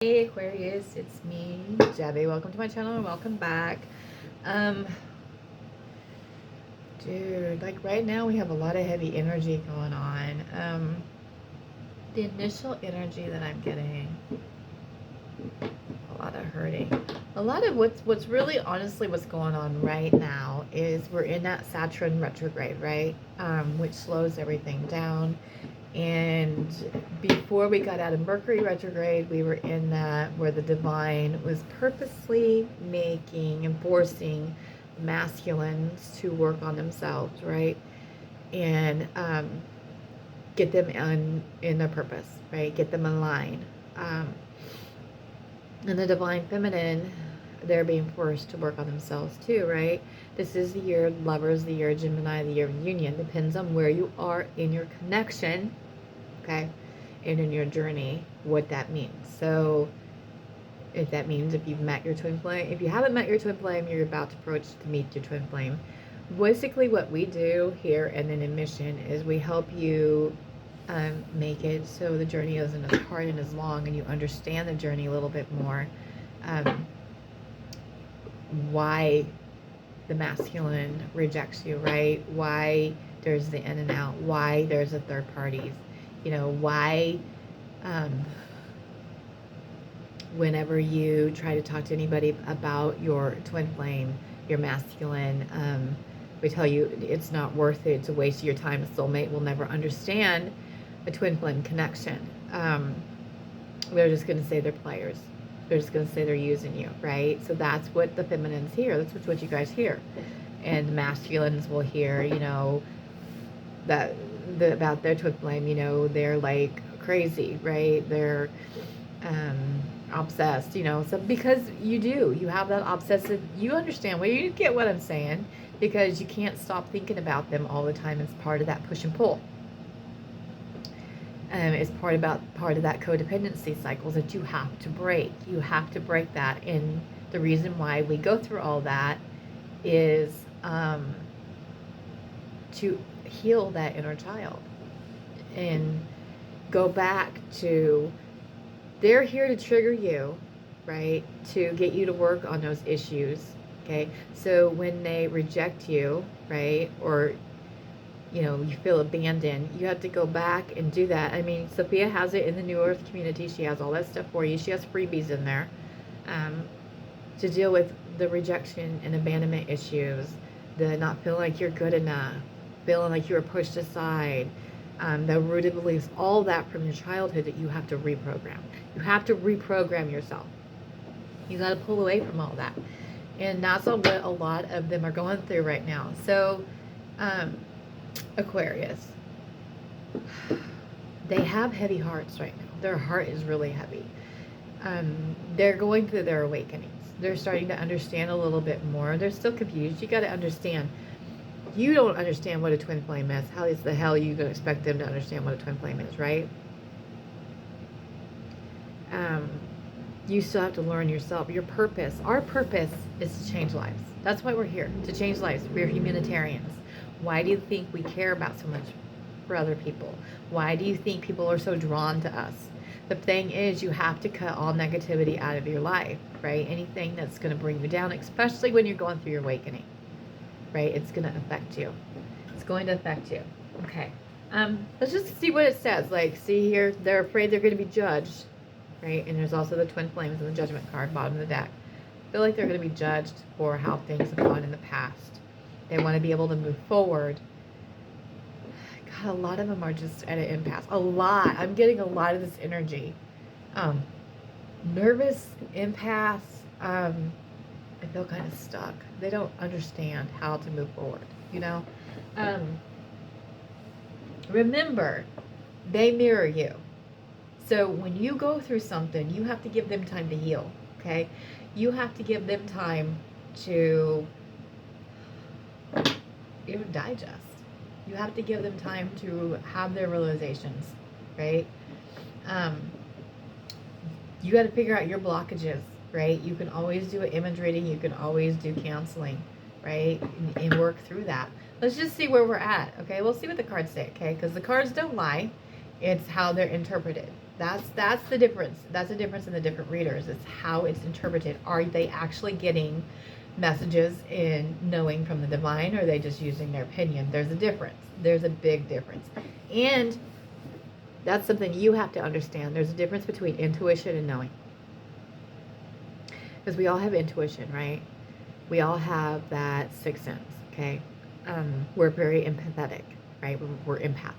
Hey Aquarius, it's me, Debbie. Welcome to my channel and welcome back. Dude, like right now we have a lot of heavy energy going on. The initial energy that I'm getting, a lot of hurting. A lot of what's really honestly what's going on right now is we're in that Saturn retrograde, right? Which slows everything down. And before we got out of Mercury retrograde, we were in that where the divine was purposely making and forcing masculines to work on themselves, right? And get them in their purpose, right? Get them in line. And the divine feminine, they're being forced to work on themselves too, right? This is the year of lovers, the year of Gemini, the year of union. Depends on where you are in your connection, okay, and in your journey, what that means. So if that means if you've met your twin flame, if you haven't met your twin flame, you're about to approach to meet your twin flame. Basically what we do here and in mission is we help you make it so the journey isn't as hard and as long, and you understand the journey a little bit more. Why the masculine rejects you, right? Why there's the in and out, why there's a third parties, you know, why whenever you try to talk to anybody about your twin flame, your masculine, we tell you it's not worth it, it's a waste of your time, a soulmate will never understand a twin flame connection. They're just going to say they're players. They're just going to say they're using you, right? So that's what the feminines hear. That's what you guys hear. And the masculines will hear, you know, that about their twin flame, you know, they're like crazy, right? They're obsessed, you know. So because you have that obsessive, you understand, well, you get what I'm saying, because you can't stop thinking about them all the time. It's part of that push and pull. It's part of that codependency cycles that you have to break. You have to break that. And the reason why we go through all that is to heal that inner child and go back to, they're here to trigger you, right? To get you to work on those issues, okay? So when they reject you, right? Or you know, you feel abandoned, you have to go back and do that. I mean, Sophia has it in the New Earth community. She has all that stuff for you. She has freebies in there to deal with the rejection and abandonment issues, the not feeling like you're good enough, feeling like you were pushed aside, the rooted beliefs, all that from your childhood that you have to reprogram. You have to reprogram yourself. You got to pull away from all that. And that's what a lot of them are going through right now. So, Aquarius, they have heavy hearts right now. Their heart is really heavy. They're going through their awakenings. They're starting to understand a little bit more. They're still confused. You got to understand. You don't understand what a twin flame is. How is the hell you going to expect them to understand what a twin flame is, right? You still have to learn yourself. Your purpose. Our purpose is to change lives. That's why we're here, to change lives. We're humanitarians. Why do you think we care about so much for other people? Why do you think people are so drawn to us? The thing is, you have to cut all negativity out of your life, right? Anything that's going to bring you down, especially when you're going through your awakening, right? It's going to affect you. It's going to affect you. Okay. Let's just see what it says. Like, see here, they're afraid they're going to be judged, right? And there's also the twin flames in the judgment card, bottom of the deck. I feel like they're going to be judged for how things have gone in the past. They want to be able to move forward. God, a lot of them are just at an impasse. A lot. I'm getting a lot of this energy. Nervous, impasse. I feel kind of stuck. They don't understand how to move forward, you know? Remember, they mirror you. So when you go through something, you have to give them time to heal, okay? You have to give them time to even digest. You have to give them time to have their realizations, right? You got to figure out your blockages, right? You can always do an image reading. You can always do counseling, right? And work through that. Let's just see where we're at, okay? We'll see what the cards say, okay? Because the cards don't lie. It's how they're interpreted, That's the difference. That's the difference in the different readers. It's how it's interpreted. Are they actually getting messages in knowing from the divine, or are they just using their opinion? There's a difference. There's a big difference. And that's something you have to understand. There's a difference between intuition and knowing. Because we all have intuition, right? We all have that sixth sense, okay? We're very empathetic, right? We're empaths.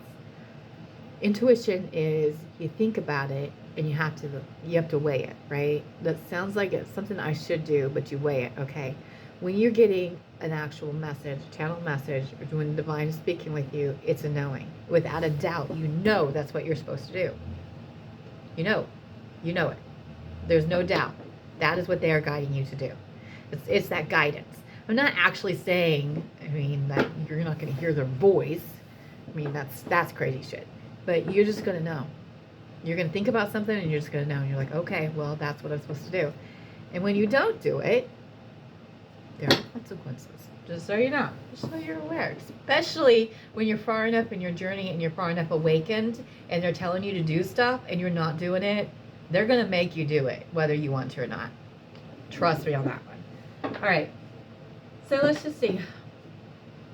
Intuition is you think about it and you have to weigh it, right? That sounds like it's something I should do, but you weigh it, okay? When you're getting an actual message, channel message, or when the divine is speaking with you, it's a knowing. Without a doubt, you know that's what you're supposed to do. You know it. There's no doubt. That is what they are guiding you to do. It's that guidance. I'm not actually saying, that you're not going to hear their voice. That's crazy shit. But you're just going to know. You're going to think about something and you're just going to know. And you're like, okay, well, that's what I'm supposed to do. And when you don't do it, there are consequences. Just so you know. Just so you're aware. Especially when you're far enough in your journey and you're far enough awakened and they're telling you to do stuff and you're not doing it, they're going to make you do it, whether you want to or not. Trust me on that one. All right. So let's just see.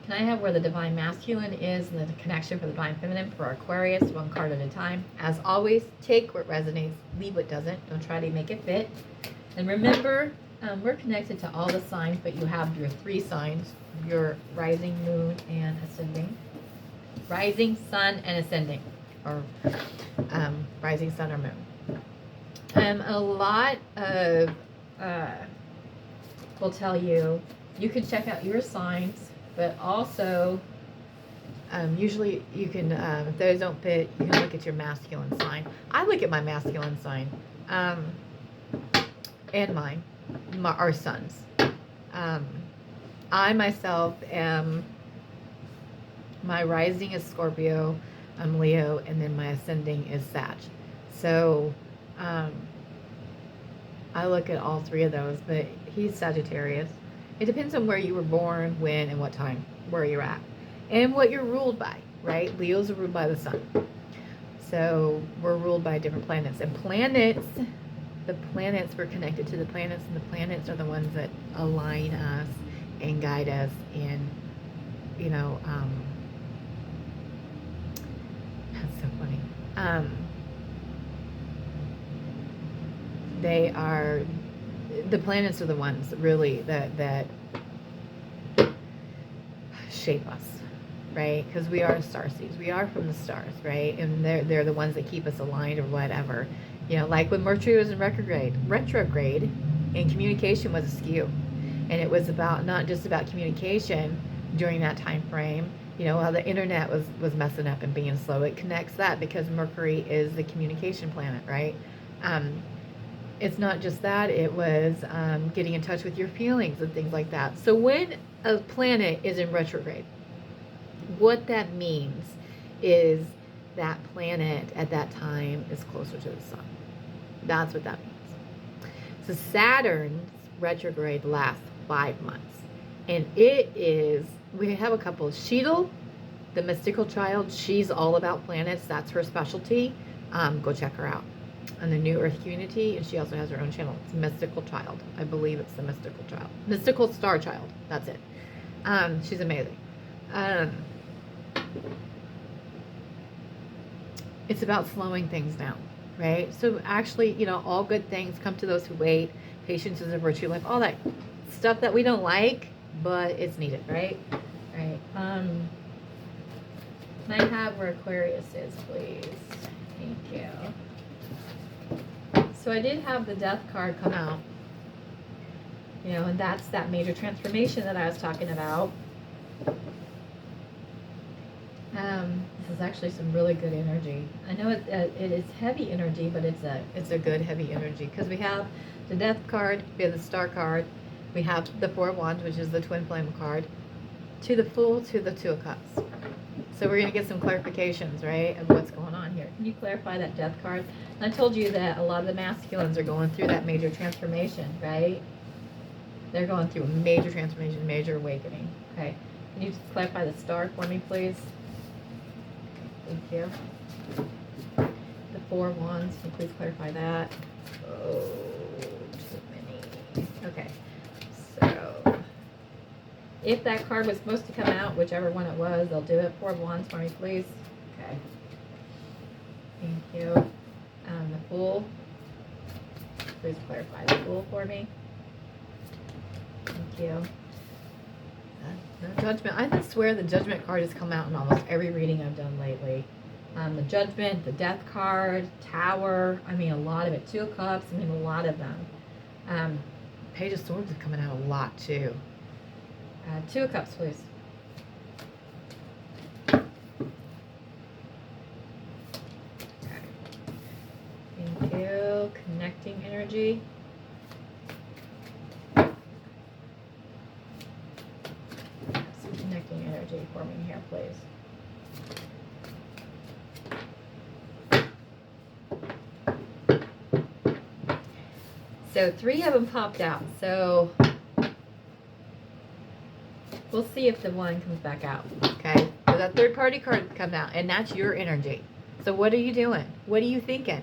Can I have where the divine masculine is and the connection for the divine feminine for Aquarius, one card at a time? As always, take what resonates, leave what doesn't. Don't try to make it fit. And remember, we're connected to all the signs, but you have your 3 signs, your rising, moon, and ascending. Rising, sun, and ascending. Or rising, sun, or moon. A lot of will tell you can check out your signs, but also usually you can, if those don't fit, you can look at your masculine sign. I look at my masculine sign and mine, our sons. I myself am, my rising is Scorpio, I'm Leo, and then my ascending is Sag. So I look at all 3 of those, but he's Sagittarius. It depends on where you were born, when, and what time, where you're at, and what you're ruled by, right? Leos are ruled by the sun. So we're ruled by different planets. And planets, the planets, we're connected to the planets, and the planets are the ones that align us and guide us in, that's so funny. The planets are the ones really that shape us, right? Because we are star seeds. We are from the stars, right? And they're the ones that keep us aligned or whatever. Like when Mercury was in retrograde, and communication was askew. And it was not just about communication during that time frame. How the internet was messing up and being slow. It connects that because Mercury is the communication planet, right? It's not just that, it was getting in touch with your feelings and things like that. So when a planet is in retrograde, what that means is that planet at that time is closer to the sun. That's what that means. So Saturn's retrograde lasts 5 months. And we have a couple. Sheetal, the mystical child, she's all about planets. That's her specialty. Go check her out on the New Earth Community, and she also has her own channel. It's Mystical Child. I believe it's the Mystical Child. Mystical Star Child. That's it. She's amazing. It's about slowing things down, right? So actually, all good things come to those who wait. Patience is a virtue. Like all that stuff that we don't like, but it's needed, right? Right. Can I have where Aquarius is, please? Thank you. So I did have the Death card come out. And that's that major transformation that I was talking about. This is actually some really good energy. I know it is heavy energy, but it's a good heavy energy because we have the Death card, we have the Star card, we have the 4 of Wands, which is the Twin Flame card, to the Fool, to the 2 of Cups. So we're going to get some clarifications, right, of what's going on here. Can you clarify that Death card? And I told you that a lot of the masculines are going through that major transformation, right? They're going through a major transformation, major awakening. Okay. Can you just clarify the Star for me, please? Thank you. The Four of Wands. Can you please clarify that? Oh, too many. Okay. So, if that card was supposed to come out, whichever one it was, they'll do it. Four of Wands for me, please. Okay. Thank you. The Fool. Please clarify the Fool for me. Thank you. No Judgment. I swear the Judgment card has come out in almost every reading I've done lately. The Judgment, the Death card, Tower. I mean, a lot of it. Two of Cups. I mean, a lot of them. Page of Swords is coming out a lot too. Two of Cups, please. Okay. Thank you. Connecting energy. Some connecting energy for me here, please. So 3 of them popped out. So we'll see if the one comes back out. Okay. So that third party card comes out, and that's your energy. So what are you doing? What are you thinking?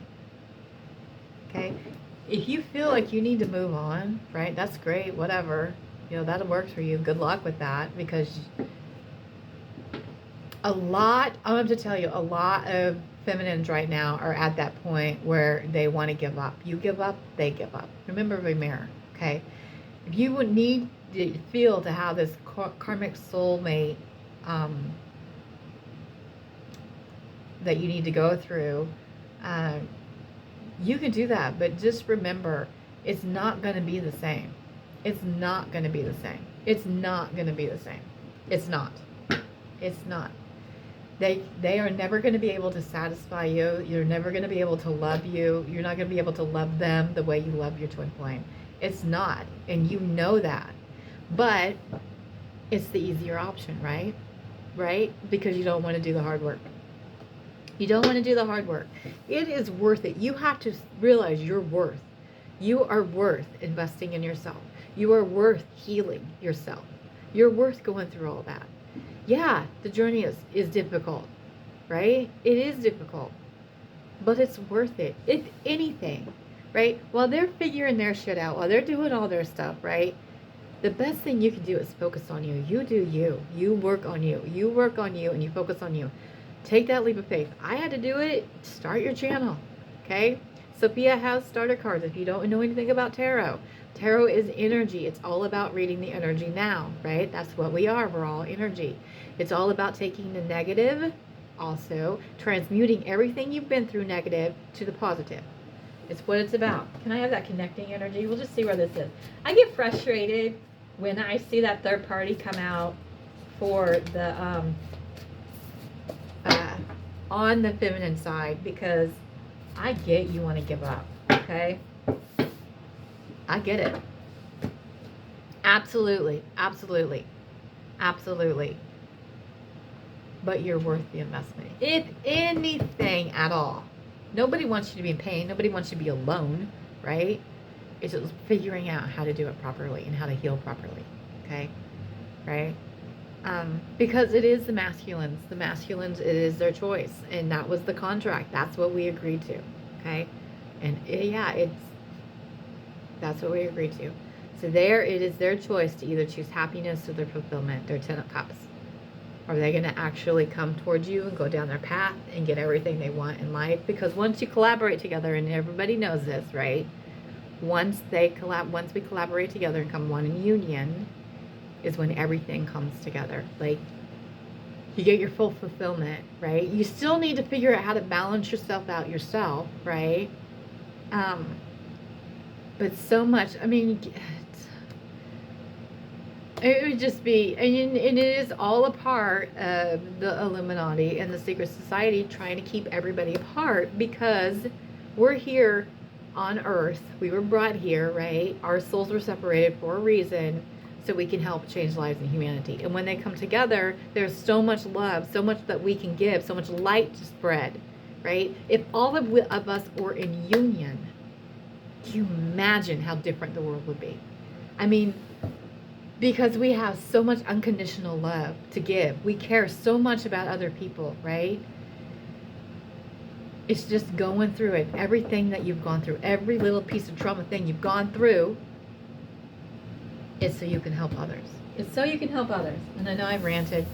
Okay. If you feel like you need to move on, right? That's great. Whatever. You know, that'll work for you. Good luck with that, because I have to tell you, a lot of feminines right now are at that point where they want to give up. You give up, they give up. Remember the mirror, okay? If you would need to feel to have this karmic soulmate that you need to go through, you can do that, but just remember, it's not going to be the same. It's not going to be the same. It's not going to be the same. It's not. It's not. They are never going to be able to satisfy you. You're never going to be able to love you. You're not going to be able to love them the way you love your twin flame. It's not. And you know that. But it's the easier option, right? Right? Because you don't want to do the hard work. You don't want to do the hard work. It is worth it. You have to realize your worth. You are worth investing in yourself. You are worth healing yourself. You're worth going through all that. Yeah, the journey is difficult, right? It is difficult, but it's worth it. If anything, right? While they're figuring their shit out, while they're doing all their stuff, right? The best thing you can do is focus on you. You do you. You work on you. You work on you, and you focus on you. Take that leap of faith. I had to do it. Start your channel, okay? Sophia has starter cards. If you don't know anything about tarot, tarot is energy. It's all about reading the energy now, right? That's what we are. We're all energy. It's all about taking the negative, also transmuting everything you've been through negative to the positive. It's what it's about. Can I have that connecting energy? We'll just see where this is. I get frustrated when I see that third party come out for the on the feminine side, because I get you want to give up, okay? I get it. Absolutely, absolutely, absolutely. But you're worth the investment. If anything at all. Nobody wants you to be in pain. Nobody wants you to be alone, right? It's just figuring out how to do it properly and how to heal properly, okay? Right? Because it is the masculines. The masculines, it is their choice. And that was the contract. That's what we agreed to, okay? And yeah, that's what we agreed to. So there, it is their choice to either choose happiness or their fulfillment, their 10 of Cups. Are they going to actually come towards you and go down their path and get everything they want in life? Because once you collaborate together, and everybody knows this, right? Once we collaborate together and come one in union, is when everything comes together. Like, you get your full fulfillment, right? You still need to figure out how to balance yourself out yourself, right? But so much, I mean, it would just be, and it is all a part of the Illuminati and the secret society trying to keep everybody apart, because we're here on Earth. We were brought here, right? Our souls were separated for a reason, so we can help change lives in humanity. And when they come together, there's so much love, so much that we can give, so much light to spread, right? If all of us were in union, can you imagine how different the world would be? I mean, because we have so much unconditional love to give. We care so much about other people, right? It's just going through it. Everything that you've gone through, every little piece of trauma thing you've gone through, is so you can help others. It's so you can help others. And I know I've ranted,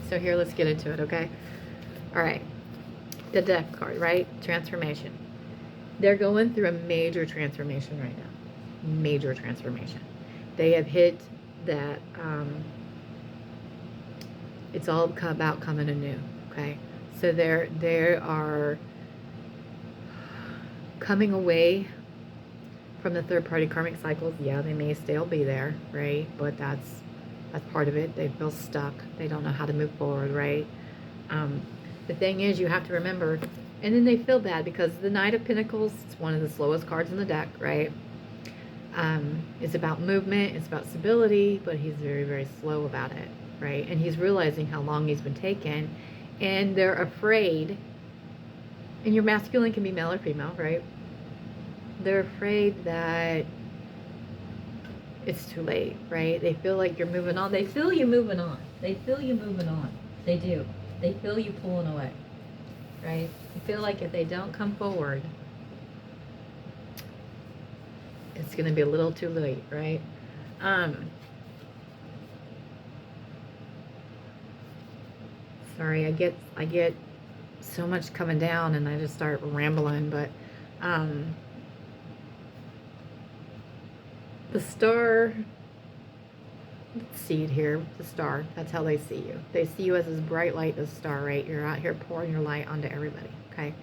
so here, let's get into it, okay? All right. The death card, right? Transformation. They're going through a major transformation right now. Major transformation. They have hit that, it's all about coming anew, okay? So they are coming away from the third-party karmic cycles. Yeah, they may still be there, right? But that's part of it. They feel stuck. They don't know how to move forward, right? The thing is, you have to remember, and then they feel bad because the Knight of Pentacles, it's one of the slowest cards in the deck, right? It's about movement, it's about stability, but he's very, very slow about it, right? And he's realizing how long he's been taken, and they're afraid, and your masculine can be male or female, right? They're afraid that it's too late, right? They feel like you're moving on. They feel you moving on. They feel you moving on. They do. They feel you pulling away, right? They feel like if they don't come forward, it's going to be a little too late, right? Sorry, I get so much coming down and I just start rambling, but the star, let's see it here, the star, that's how they see you. They see you as this bright light, this star, right? You're out here pouring your light onto everybody, okay?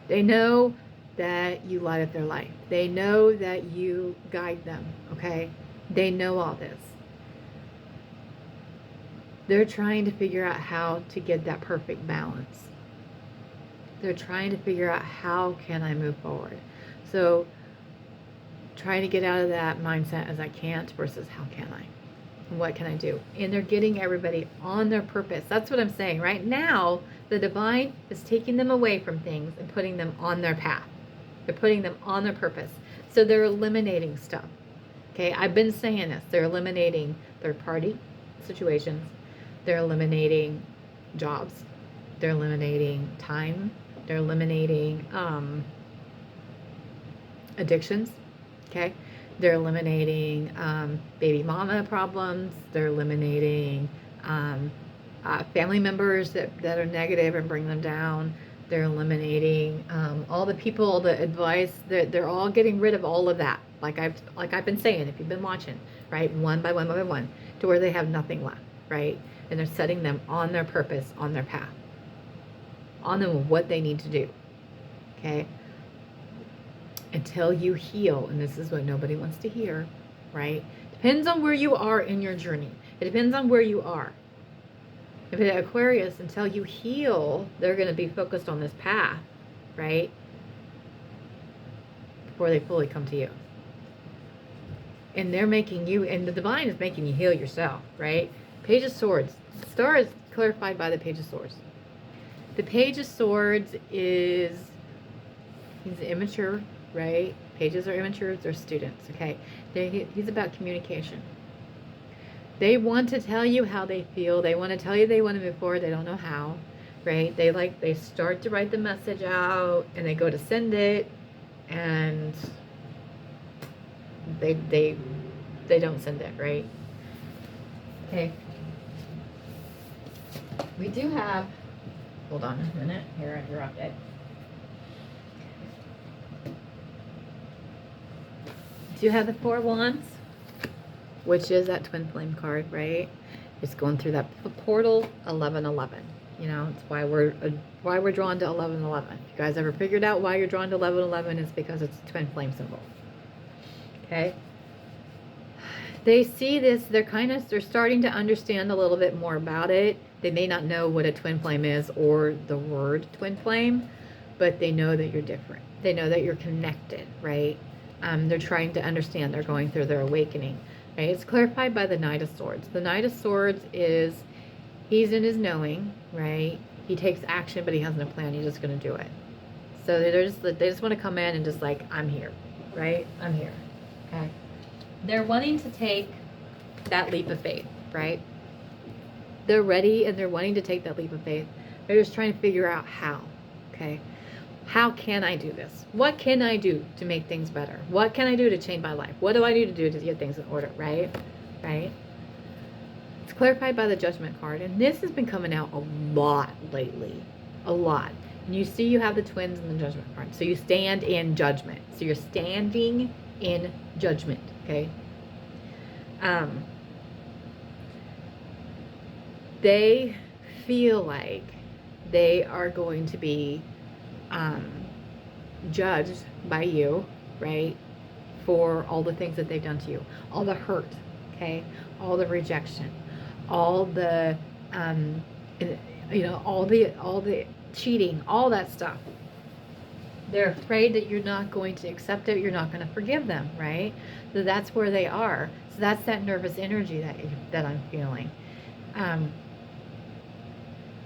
They know that you light up their life. They know that you guide them, okay? They know all this. They're trying to figure out how to get that perfect balance. They're trying to figure out how can I move forward. So trying to get out of that mindset as I can't versus how can I? What can I do? And they're getting everybody on their purpose. That's what I'm saying. Right now, the divine is taking them away from things and putting them on their path. They're putting them on their purpose. So they're eliminating stuff. Okay, I've been saying this. They're eliminating third-party situations. They're eliminating jobs. They're eliminating time. They're eliminating addictions. Okay, they're eliminating baby mama problems. They're eliminating family members that are negative and bring them down. They're eliminating all the people, the advice. They're all getting rid of all of that. Like I've been saying, if you've been watching, right, one by one, to where they have nothing left, right? And they're setting them on their purpose, on their path, on them what they need to do. Okay. Until you heal, and this is what nobody wants to hear, right? Depends on where you are in your journey. It depends on where you are. If it's Aquarius, until you heal, they're going to be focused on this path, right? Before they fully come to you. And they're making you, and the divine is making you heal yourself, right? Page of Swords. Star is clarified by the Page of Swords. The Page of Swords is, he's immature, right? Pages are immature, they're students, okay? He's about communication. They want to tell you how they feel. They want to tell you they want to move forward. They don't know how, right? They start to write the message out and they go to send it and they don't send it, right? Okay. We do have, hold on a minute, here I dropped it. Do you have the Four Wands, which is that twin flame card, right? It's going through that portal 1111. You know, it's why we're drawn to 1111. If you guys ever figured out why you're drawn to 1111, it's because it's a twin flame symbol. Okay. They see this, they're starting to understand a little bit more about it. They may not know what a twin flame is or the word twin flame, but they know that you're different. They know that you're connected, right? They're trying to understand. They're going through their awakening, right? It's clarified by the Knight of Swords. The Knight of Swords is, he's in his knowing, right? He takes action, but he has no plan. He's just going to do it. So they just want to come in and just like, I'm here, right? I'm here, okay? They're wanting to take that leap of faith, right? They're ready and they're wanting to take that leap of faith. They're just trying to figure out how, okay? how can I do this? What can I do to make things better? What can I do to change my life? What do I need to do to get things in order, right? Right? It's clarified by the Judgment card, and this has been coming out a lot lately. A lot. And you see you have the twins in the Judgment card. So you stand in judgment. So you're standing in judgment, okay? They feel like they are going to be judged by you, right, for all the things that they've done to you, all the hurt, okay, all the rejection, all the all the cheating, all that stuff. They're afraid that you're not going to accept it, you're not going to forgive them, right? So that's where they are. So that's that nervous energy that I'm feeling.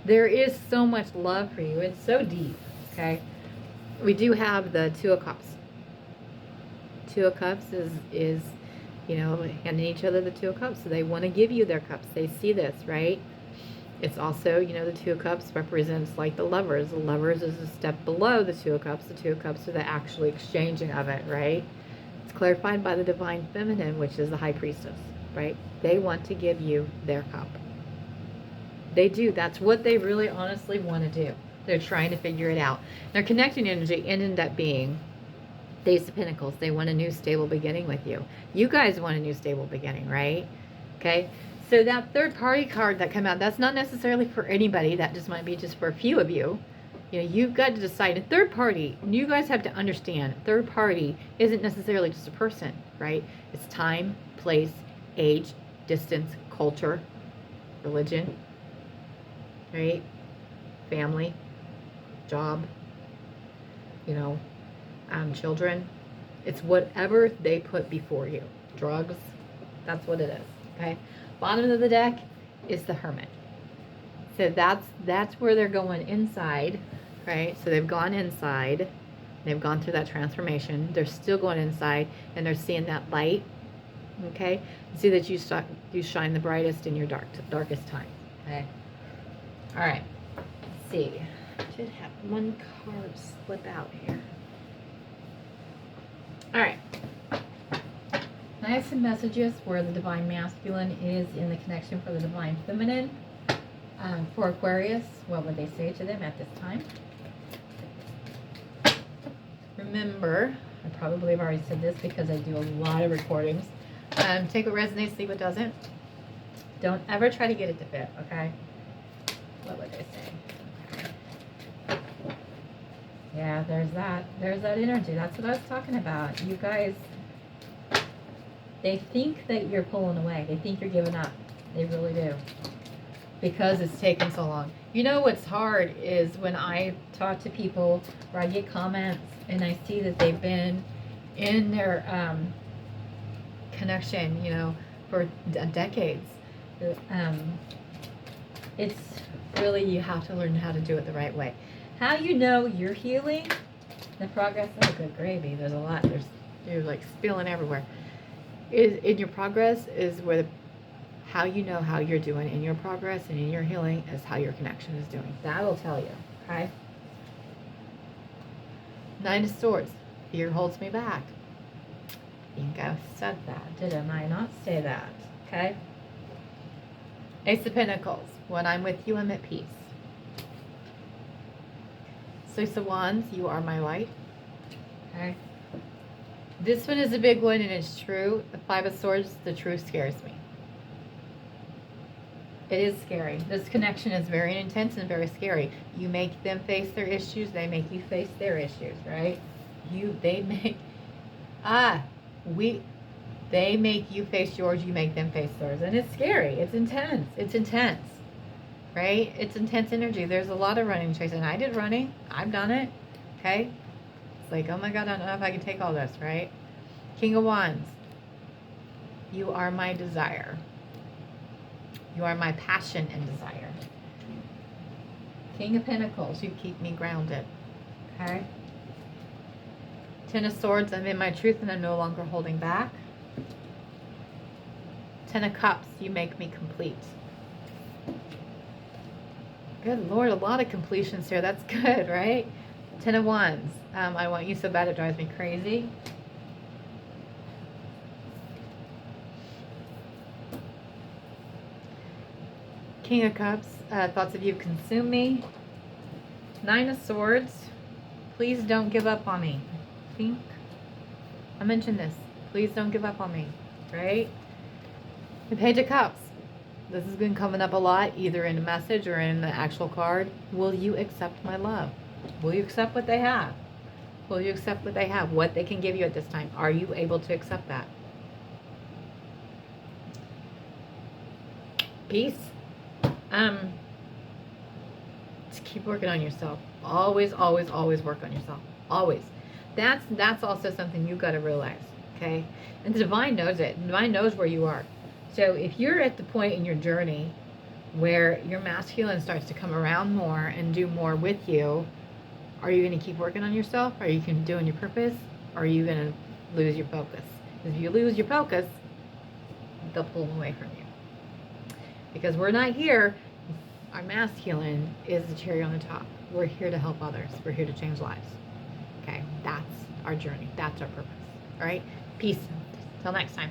There is so much love for you. It's so deep, okay? We do have the Two of Cups. Two of Cups is handing each other the Two of Cups. So they want to give you their cups. They see this, right? It's also, the Two of Cups represents like the Lovers. The Lovers is a step below the Two of Cups. The Two of Cups are the actually exchanging of it, right? It's clarified by the Divine Feminine, which is the High Priestess, right? They want to give you their cup. They do. That's what they really honestly want to do. They're trying to figure it out. Their connecting energy ended up being Ace of Pentacles. They want a new stable beginning with you. You guys want a new stable beginning, right? Okay. So that third party card that came out, that's not necessarily for anybody. That just might be just for a few of you. You've got to decide. A third party, you guys have to understand, third party isn't necessarily just a person, right? It's time, place, age, distance, culture, religion, right? Family, job, children. It's whatever they put before you. Drugs, that's what it is, okay? Bottom of the deck is the Hermit. So that's where they're going inside, right? So they've gone inside. They've gone through that transformation. They're still going inside, and they're seeing that light, okay? See that you shine the brightest in your darkest time, okay? All right, let's see. I did have one card slip out here. All right. I have some messages where the Divine Masculine is in the connection for the Divine Feminine. For Aquarius, what would they say to them at this time? Remember, I probably have already said this because I do a lot of recordings. Take what resonates, leave what doesn't. Don't ever try to get it to fit, okay? What would they say? Yeah, there's that. There's that energy. That's what I was talking about. You guys, they think that you're pulling away. They think you're giving up. They really do. Because it's taken so long. What's hard is when I talk to people or I get comments and I see that they've been in their connection, for decades. It's really, you have to learn how to do it the right way. How you're healing? The progress, oh good gravy, there's a lot, you're like spilling everywhere. In your progress is where how you know how you're doing in your progress and in your healing is how your connection is doing. That will tell you, okay? Nine of Swords, fear holds me back. I think I said that, didn't I not say that, okay? Ace of Pentacles, when I'm with you, I'm at peace. Six of Wands, you are my light. Okay. This one is a big one and it's true. The Five of Swords, the truth scares me. It is scary. This connection is very intense and very scary. You make them face their issues, they make you face their issues, right? They make you face yours, you make them face theirs. And it's scary. It's intense. It's intense. Right? It's intense energy. There's a lot of running, chasing. I did running. I've done it. Okay? It's like, oh my God, I don't know if I can take all this, right? King of Wands. You are my desire. You are my passion and desire. King of Pentacles. You keep me grounded. Okay? Ten of Swords. I'm in my truth and I'm no longer holding back. Ten of Cups. You make me complete. Good Lord, a lot of completions here. That's good, right? Ten of Wands. I want you so bad it drives me crazy. King of Cups. Thoughts of you consume me. Nine of Swords. Please don't give up on me. I mentioned this. Please don't give up on me. Right? The Page of Cups. This has been coming up a lot, either in a message or in the actual card. Will you accept my love? Will you accept what they have? Will you accept what they have? What they can give you at this time? Are you able to accept that? Peace. Just keep working on yourself. Always, always, always work on yourself. Always. That's also something you've got to realize. Okay? And the divine knows it. The divine knows where you are. So if you're at the point in your journey where your masculine starts to come around more and do more with you, are you going to keep working on yourself? Are you doing your purpose? Or are you going to lose your focus? If you lose your focus, they'll pull them away from you. Because we're not here. Our masculine is the cherry on the top. We're here to help others. We're here to change lives. Okay? That's our journey. That's our purpose. All right? Peace. Till next time.